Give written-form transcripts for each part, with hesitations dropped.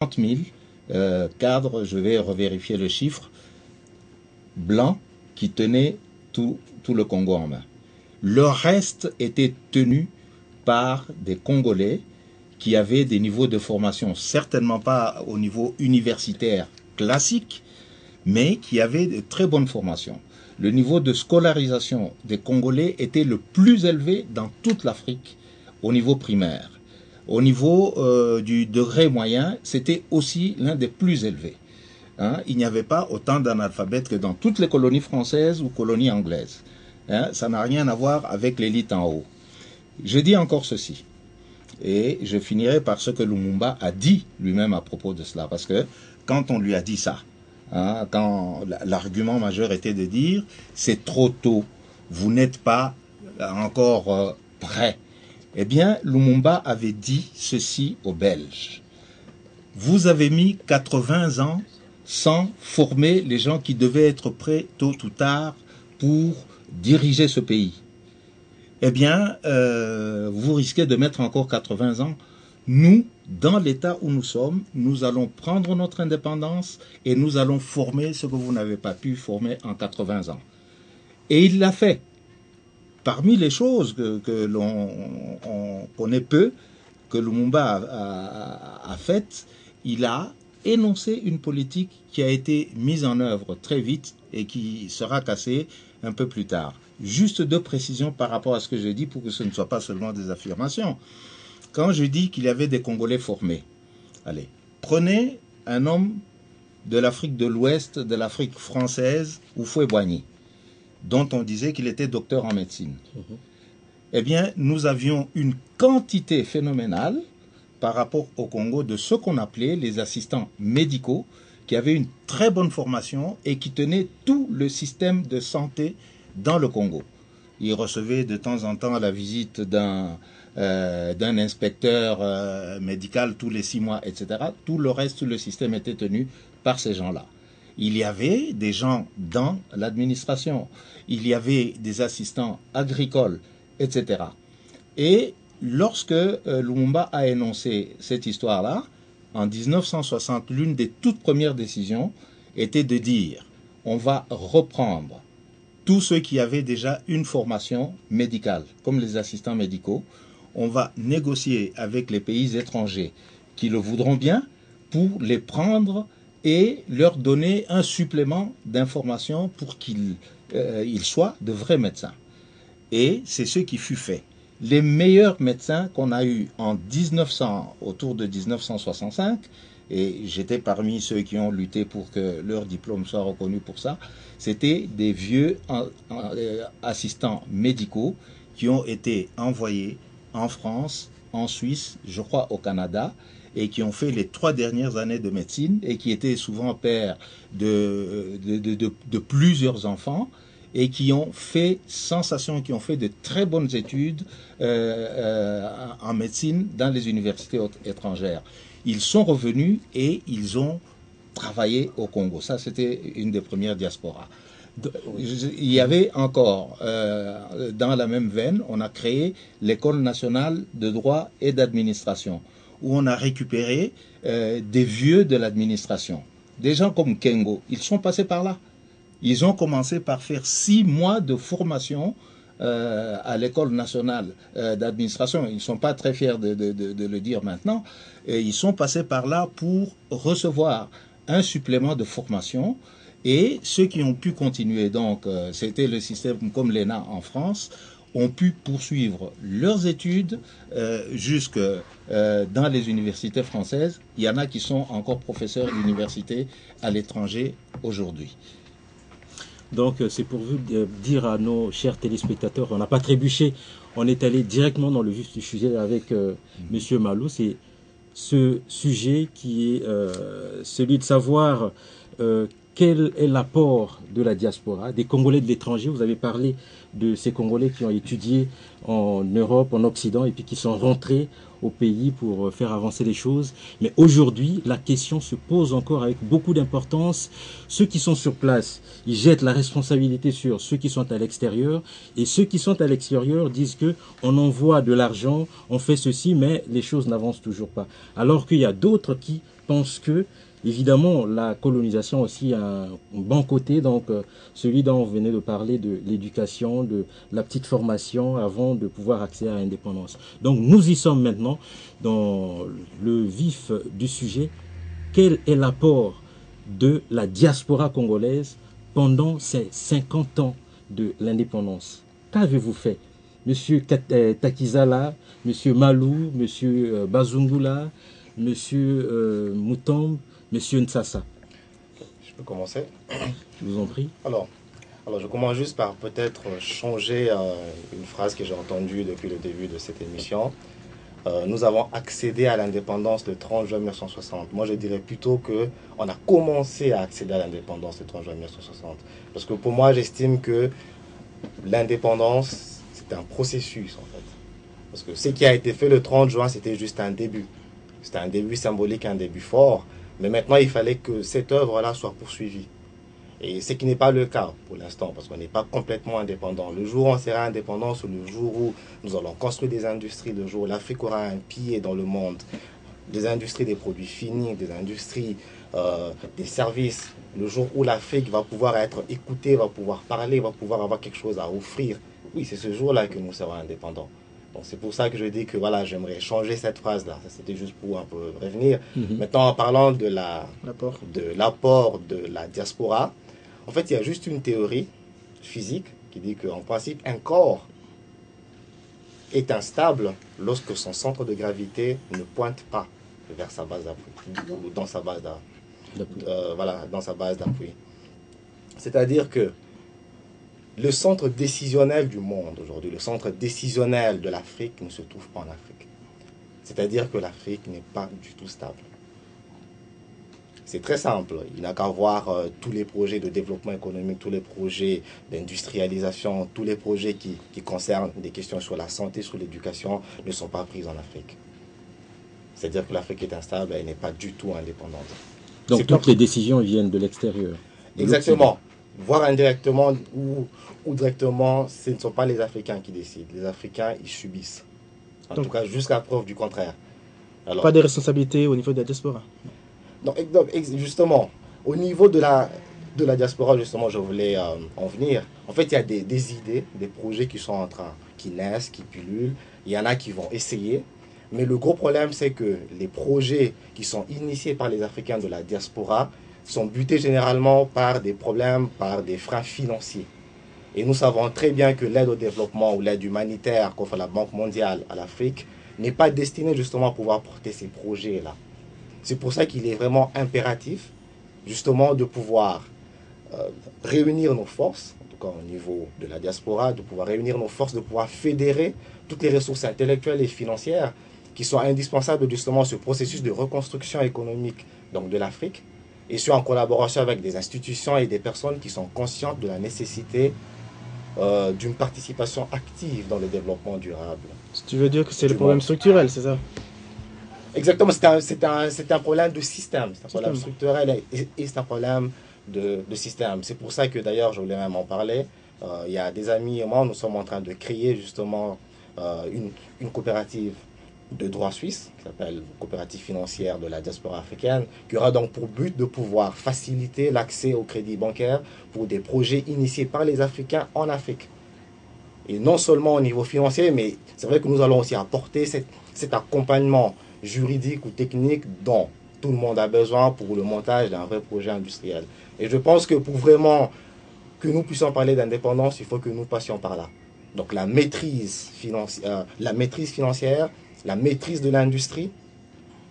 30 000 cadres, je vais revérifier le chiffre, blancs qui tenaient tout le Congo en main. Le reste était tenu par des Congolais qui avaient des niveaux de formation, certainement pas au niveau universitaire classique, mais qui avaient de très bonnes formations. Le niveau de scolarisation des Congolais était le plus élevé dans toute l'Afrique au niveau primaire. Au niveau du degré moyen, c'était aussi l'un des plus élevés. Hein, il n'y avait pas autant d'analphabètes que dans toutes les colonies françaises ou colonies anglaises. Hein, ça n'a rien à voir avec l'élite en haut. Je dis encore ceci, et je finirai par ce que Lumumba a dit lui-même à propos de cela, parce que quand on lui a dit ça, hein, quand l'argument majeur était de dire « c'est trop tôt, vous n'êtes pas encore prêts », eh bien, Lumumba avait dit ceci aux Belges. Vous avez mis 80 ans sans former les gens qui devaient être prêts tôt ou tard pour diriger ce pays. Eh bien, vous risquez de mettre encore 80 ans. Nous, dans l'état où nous sommes, nous allons prendre notre indépendance et nous allons former ce que vous n'avez pas pu former en 80 ans. Et il l'a fait. Parmi les choses que l'on connaît peu, que Lumumba a faites, il a énoncé une politique qui a été mise en œuvre très vite et qui sera cassée un peu plus tard. Juste deux précisions par rapport à ce que je dis pour que ce ne soit pas seulement des affirmations. Quand je dis qu'il y avait des Congolais formés, allez, prenez un homme de l'Afrique de l'Ouest, de l'Afrique française, Houphouët-Boigny, dont on disait qu'il était docteur en médecine. Eh bien, nous avions une quantité phénoménale par rapport au Congo de ce qu'on appelait les assistants médicaux, qui avaient une très bonne formation et qui tenaient tout le système de santé dans le Congo. Ils recevaient de temps en temps la visite d'un inspecteur médical tous les 6 mois, etc. Tout le reste, tout le système était tenu par ces gens-là. Il y avait des gens dans l'administration, il y avait des assistants agricoles, etc. Et lorsque Lumumba a énoncé cette histoire-là, en 1960, l'une des toutes premières décisions était de dire on va reprendre tous ceux qui avaient déjà une formation médicale, comme les assistants médicaux, on va négocier avec les pays étrangers qui le voudront bien pour les prendre et leur donner un supplément d'information pour qu'ils soient de vrais médecins. Et c'est ce qui fut fait. Les meilleurs médecins qu'on a eus en 1900, autour de 1965, et j'étais parmi ceux qui ont lutté pour que leur diplôme soit reconnu pour ça, c'était des vieux assistants médicaux qui ont été envoyés en France, en Suisse, je crois au Canada, et qui ont fait les 3 dernières années de médecine et qui étaient souvent pères de plusieurs enfants et qui ont fait sensation, qui ont fait de très bonnes études en médecine dans les universités étrangères. Ils sont revenus et ils ont travaillé au Congo. Ça, c'était une des premières diasporas. Il y avait encore, dans la même veine, on a créé l'École nationale de droit et d'administration, où on a récupéré des vieux de l'administration. Des gens comme Kengo, ils sont passés par là. Ils ont commencé par faire 6 mois de formation à l'École nationale d'administration. Ils ne sont pas très fiers de le dire maintenant. Et ils sont passés par là pour recevoir un supplément de formation. Et ceux qui ont pu continuer, donc c'était le système comme l'ENA en France, ont pu poursuivre leurs études jusque dans les universités françaises. Il y en a qui sont encore professeurs d'université à l'étranger aujourd'hui. Donc c'est pour vous dire à nos chers téléspectateurs, on n'a pas trébuché, on est allé directement dans le vif du sujet avec Monsieur Malou. C'est ce sujet qui est celui de savoir quel est l'apport de la diaspora, des Congolais de l'étranger. Vous avez parlé de ces Congolais qui ont étudié en Europe, en Occident, et puis qui sont rentrés au pays pour faire avancer les choses. Mais aujourd'hui, la question se pose encore avec beaucoup d'importance. Ceux qui sont sur place, ils jettent la responsabilité sur ceux qui sont à l'extérieur, et ceux qui sont à l'extérieur disent que on envoie de l'argent, on fait ceci, mais les choses n'avancent toujours pas. Alors qu'il y a d'autres qui pense que, évidemment, la colonisation aussi a un bon côté, donc celui dont on venait de parler, de l'éducation, de la petite formation avant de pouvoir accéder à l'indépendance. Donc nous y sommes maintenant dans le vif du sujet. Quel est l'apport de la diaspora congolaise pendant ces 50 ans de l'indépendance? Qu'avez-vous fait, Monsieur Takizala, Monsieur Malou, Monsieur Bazungula, Monsieur Moutombe, Monsieur Ntsassa? Je peux commencer? Je vous en prie. Alors je commence juste par peut-être changer une phrase que j'ai entendue depuis le début de cette émission. Nous avons accédé à l'indépendance le 30 juin 1960. Moi, je dirais plutôt qu'on a commencé à accéder à l'indépendance le 30 juin 1960. Parce que pour moi, j'estime que l'indépendance, c'est un processus, en fait. Parce que ce qui a été fait le 30 juin, c'était juste un début. C'était un début symbolique, un début fort. Mais maintenant, il fallait que cette œuvre-là soit poursuivie. Et ce qui n'est pas le cas pour l'instant, parce qu'on n'est pas complètement indépendant. Le jour où on sera indépendant, c'est le jour où nous allons construire des industries, le jour où l'Afrique aura un pied dans le monde, des industries des produits finis, des industries des services, le jour où l'Afrique va pouvoir être écoutée, va pouvoir parler, va pouvoir avoir quelque chose à offrir. Oui, c'est ce jour-là que nous serons indépendants. Donc c'est pour ça que je dis que voilà, j'aimerais changer cette phrase-là. C'était juste pour un peu revenir. Maintenant, en parlant de l'apport de la diaspora, en fait, il y a juste une théorie physique qui dit qu'en principe, un corps est instable lorsque son centre de gravité ne pointe pas vers sa base d'appui, ou dans sa base d'appui. Voilà, dans sa base d'appui. C'est-à-dire que le centre décisionnel du monde aujourd'hui, le centre décisionnel de l'Afrique ne se trouve pas en Afrique. C'est-à-dire que l'Afrique n'est pas du tout stable. C'est très simple. Il n'a qu'à voir tous les projets de développement économique, tous les projets d'industrialisation, tous les projets qui concernent des questions sur la santé, sur l'éducation, ne sont pas pris en Afrique. C'est-à-dire que l'Afrique est instable, elle n'est pas du tout indépendante. Donc toutes les décisions viennent de l'extérieur. Exactement. Voire indirectement ou directement, ce ne sont pas les Africains qui décident. Les Africains, ils subissent. En tout cas, jusqu'à preuve du contraire. Alors, pas de responsabilité au niveau de la diaspora. Donc, justement, au niveau de la diaspora, justement, je voulais en venir. En fait, il y a des idées, des projets qui naissent, qui pullulent. Il y en a qui vont essayer. Mais le gros problème, c'est que les projets qui sont initiés par les Africains de la diaspora sont butés généralement par des problèmes, par des freins financiers. Et nous savons très bien que l'aide au développement ou l'aide humanitaire qu'offre la Banque mondiale à l'Afrique n'est pas destinée justement à pouvoir porter ces projets-là. C'est pour ça qu'il est vraiment impératif, justement, de pouvoir réunir nos forces, en tout cas au niveau de la diaspora, de pouvoir réunir nos forces, de pouvoir fédérer toutes les ressources intellectuelles et financières qui sont indispensables justement à ce processus de reconstruction économique donc de l'Afrique, et ce en collaboration avec des institutions et des personnes qui sont conscientes de la nécessité d'une participation active dans le développement durable. Tu veux dire que c'est le problème structurel, c'est ça? Exactement, c'est un problème de système, c'est un problème structurel et c'est un problème de système. C'est pour ça que d'ailleurs, je voulais même en parler. Il y a des amis et moi, nous sommes en train de créer justement une coopérative de droit suisse qui s'appelle Coopérative financière de la diaspora africaine, qui aura donc pour but de pouvoir faciliter l'accès au crédit bancaire pour des projets initiés par les Africains en Afrique. Et non seulement au niveau financier, mais c'est vrai que nous allons aussi apporter cet accompagnement juridique ou technique dont tout le monde a besoin pour le montage d'un vrai projet industriel. Et je pense que pour vraiment que nous puissions parler d'indépendance, il faut que nous passions par là. Donc la maîtrise financière, la maîtrise de l'industrie,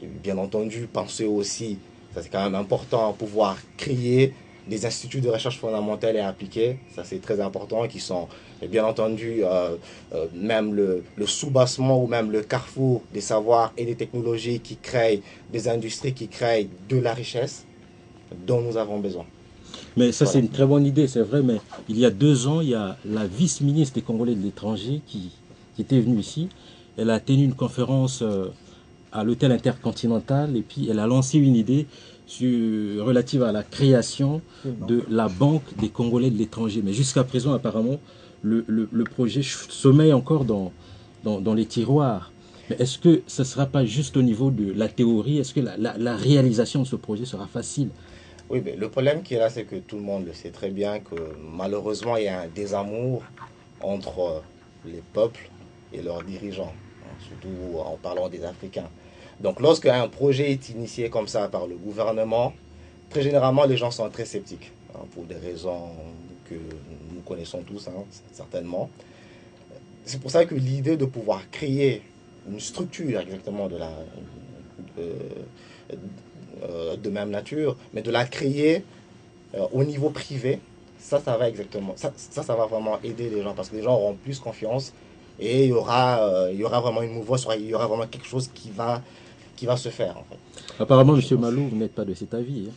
et bien entendu penser aussi, ça c'est quand même important, pouvoir créer des instituts de recherche fondamentale et appliquée, ça c'est très important, qui sont et bien entendu même le soubassement ou même le carrefour des savoirs et des technologies qui créent des industries, qui créent de la richesse dont nous avons besoin. Mais ça, voilà. C'est une très bonne idée, c'est vrai, mais il y a 2 ans, il y a la vice-ministre des Congolais de l'étranger qui était venue ici. Elle a tenu une conférence à l'hôtel Intercontinental et puis elle a lancé une idée relative à la création de la Banque des Congolais de l'étranger. Mais jusqu'à présent, apparemment, le projet sommeille encore dans les tiroirs. Mais est-ce que ce ne sera pas juste au niveau de la théorie? Est-ce que la réalisation de ce projet sera facile? Oui, mais le problème qui est là, c'est que tout le monde le sait très bien que malheureusement, il y a un désamour entre les peuples et leurs dirigeants, hein, surtout en parlant des Africains. Donc lorsqu'un projet est initié comme ça par le gouvernement, très généralement les gens sont très sceptiques, hein, pour des raisons que nous connaissons tous, hein, certainement. C'est pour ça que l'idée de pouvoir créer une structure exactement de même nature, mais de la créer au niveau privé, ça va exactement, ça va vraiment aider les gens parce que les gens auront plus confiance et il y aura vraiment une mouvance, il y aura vraiment quelque chose qui va se faire en fait. Apparemment, M. Malou, vous n'êtes pas de cet avis.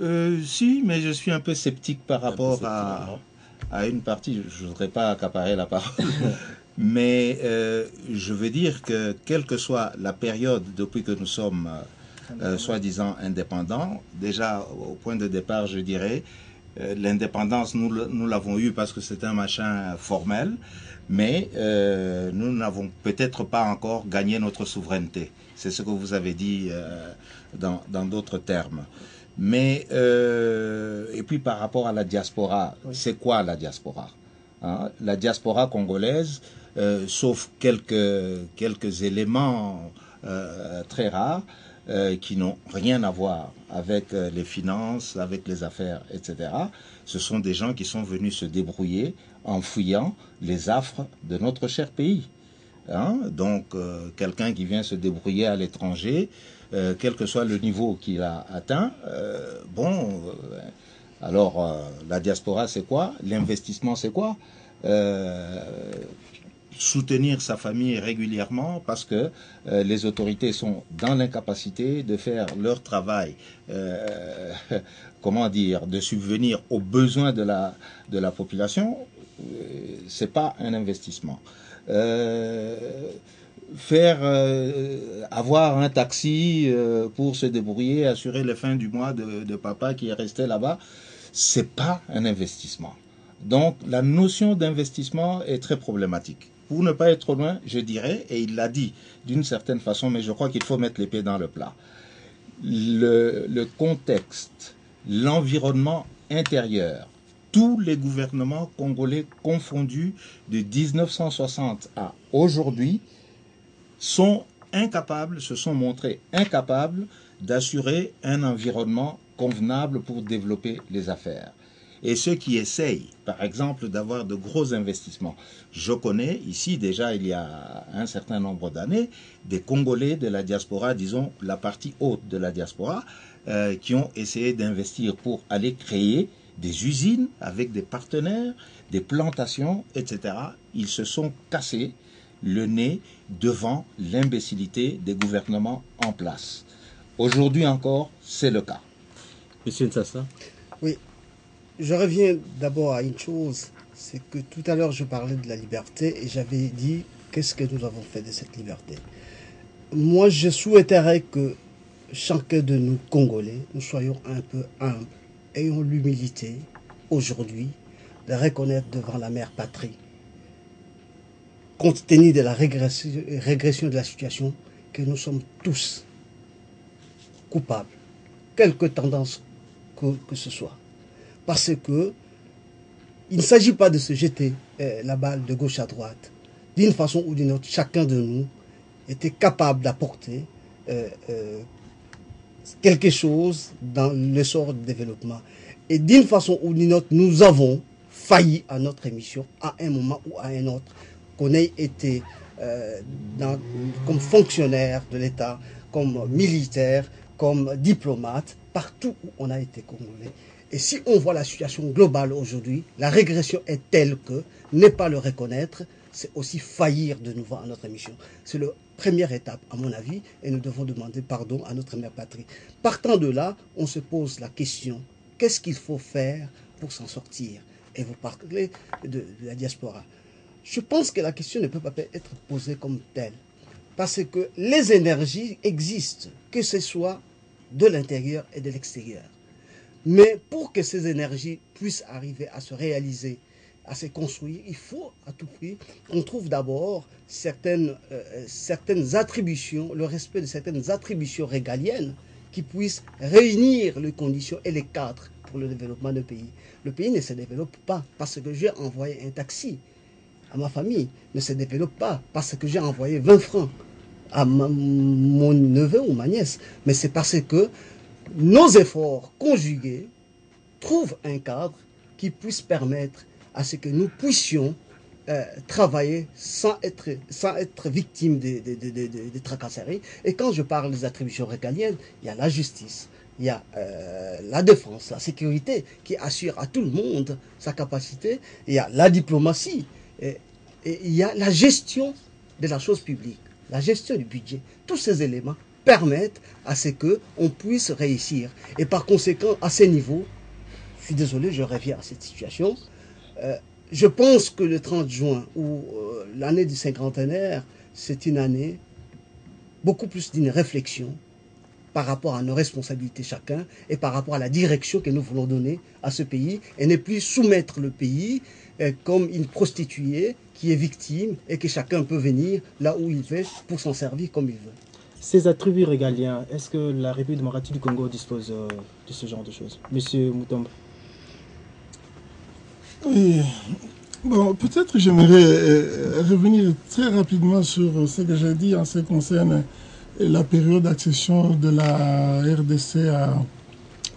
Hein? Si, mais je suis un peu sceptique par rapport à une partie. Je ne voudrais pas accaparer la parole. Mais je veux dire que quelle que soit la période depuis que nous sommes soi-disant indépendants, déjà au point de départ, je dirais, l'indépendance, nous l'avons eue parce que c'est un machin formel, mais nous n'avons peut-être pas encore gagné notre souveraineté. C'est ce que vous avez dit dans d'autres termes. Mais, et puis par rapport à la diaspora, oui. C'est quoi la diaspora, hein? La diaspora congolaise, sauf quelques éléments très rares, qui n'ont rien à voir avec les finances, avec les affaires, etc. Ce sont des gens qui sont venus se débrouiller en fouillant les affres de notre cher pays. Hein? Donc, quelqu'un qui vient se débrouiller à l'étranger, quel que soit le niveau qu'il a atteint, alors la diaspora c'est quoi? L'investissement c'est quoi? Soutenir sa famille régulièrement parce que les autorités sont dans l'incapacité de faire leur travail, comment dire, de subvenir aux besoins de la population, c'est pas un investissement. Avoir un taxi pour se débrouiller, assurer les fins du mois de papa qui est resté là-bas, c'est pas un investissement. Donc la notion d'investissement est très problématique. Pour ne pas être loin, je dirais, et il l'a dit d'une certaine façon, mais je crois qu'il faut mettre les pieds dans le plat. Le contexte, l'environnement intérieur, tous les gouvernements congolais confondus de 1960 à aujourd'hui se sont montrés incapables d'assurer un environnement convenable pour développer les affaires. Et ceux qui essayent, par exemple, d'avoir de gros investissements. Je connais ici déjà, il y a un certain nombre d'années, des Congolais de la diaspora, disons la partie haute de la diaspora, qui ont essayé d'investir pour aller créer des usines avec des partenaires, des plantations, etc. Ils se sont cassés le nez devant l'imbécilité des gouvernements en place. Aujourd'hui encore, c'est le cas. Monsieur Ntsassa? Oui. Je reviens d'abord à une chose, c'est que tout à l'heure je parlais de la liberté et j'avais dit qu'est-ce que nous avons fait de cette liberté. Moi je souhaiterais que chacun de nous Congolais, nous soyons un peu humbles, ayons l'humilité aujourd'hui de reconnaître devant la mère patrie, compte tenu de la régression de la situation, que nous sommes tous coupables, quelque tendance que ce soit. Parce que il ne s'agit pas de se jeter la balle de gauche à droite. D'une façon ou d'une autre, chacun de nous était capable d'apporter quelque chose dans l'essor du développement. Et d'une façon ou d'une autre, nous avons failli à notre mission à un moment ou à un autre, qu'on ait été comme fonctionnaire de l'État, comme militaire, comme diplomate, partout où on a été congolais. Et si on voit la situation globale aujourd'hui, la régression est telle que ne pas le reconnaître, c'est aussi faillir de nouveau à notre mission. C'est la première étape, à mon avis, et nous devons demander pardon à notre mère patrie. Partant de là, on se pose la question, qu'est-ce qu'il faut faire pour s'en sortir? Et vous parlez de la diaspora. Je pense que la question ne peut pas être posée comme telle, parce que les énergies existent, que ce soit de l'intérieur et de l'extérieur. Mais pour que ces énergies puissent arriver à se réaliser à se construire, il faut à tout prix qu'on trouve d'abord certaines attributions, le respect de certaines attributions régaliennes qui puissent réunir les conditions et les cadres pour le développement du pays. Le pays ne se développe pas parce que j'ai envoyé un taxi à ma famille, ne se développe pas parce que j'ai envoyé 20 francs à mon neveu ou ma nièce, mais c'est parce que nos efforts conjugués trouvent un cadre qui puisse permettre à ce que nous puissions travailler sans être victimes des tracasseries. Et quand je parle des attributions régaliennes, il y a la justice, il y a la défense, la sécurité qui assure à tout le monde sa capacité, il y a la diplomatie, et il y a la gestion de la chose publique, la gestion du budget. Tous ces éléments permettent à ce qu'on puisse réussir. Et par conséquent, à ce niveau, je suis désolé, je reviens à cette situation, je pense que le 30 juin ou l'année du cinquantenaire, c'est une année beaucoup plus d'une réflexion par rapport à nos responsabilités chacun et par rapport à la direction que nous voulons donner à ce pays et ne plus soumettre le pays comme une prostituée qui est victime et que chacun peut venir là où il veut pour s'en servir comme il veut. Ces attributs régaliens, est-ce que la République démocratique du Congo dispose de ce genre de choses? Monsieur Mutomba. Oui. Bon, peut-être j'aimerais revenir très rapidement sur ce que j'ai dit en ce qui concerne la période d'accession de la RDC à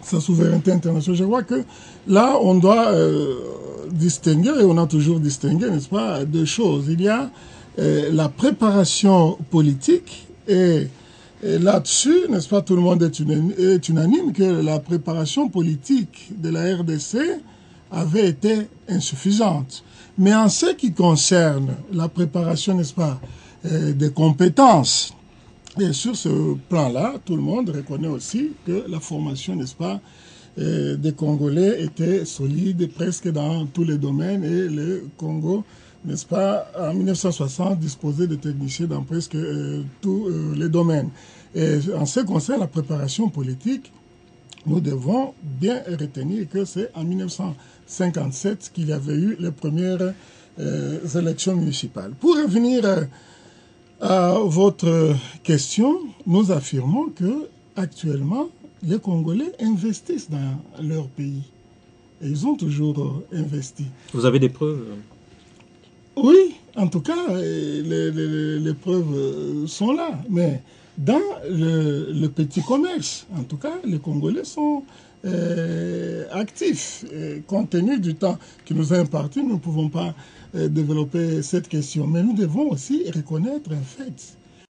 sa souveraineté internationale. Je crois que là, on doit distinguer, et on a toujours distingué, n'est-ce pas, deux choses. Il y a la préparation politique, et là-dessus, n'est-ce pas, tout le monde est unanime que la préparation politique de la RDC avait été insuffisante. Mais en ce qui concerne la préparation, n'est-ce pas, des compétences, et sur ce plan-là, tout le monde reconnaît aussi que la formation, n'est-ce pas, des Congolais était solide presque dans tous les domaines, et le Congo, n'est-ce pas, en 1960, disposait de techniciens dans presque tous les domaines. Et en ce qui concerne la préparation politique, nous devons bien retenir que c'est en 1957 qu'il y avait eu les premières élections municipales. Pour revenir à votre question, nous affirmons que actuellement, les Congolais investissent dans leur pays. Et ils ont toujours investi. Vous avez des preuves? Oui, en tout cas, les preuves sont là. Mais dans le petit commerce, en tout cas, les Congolais sont actifs. Et compte tenu du temps qui nous est imparti, nous ne pouvons pas développer cette question. Mais nous devons aussi reconnaître un fait.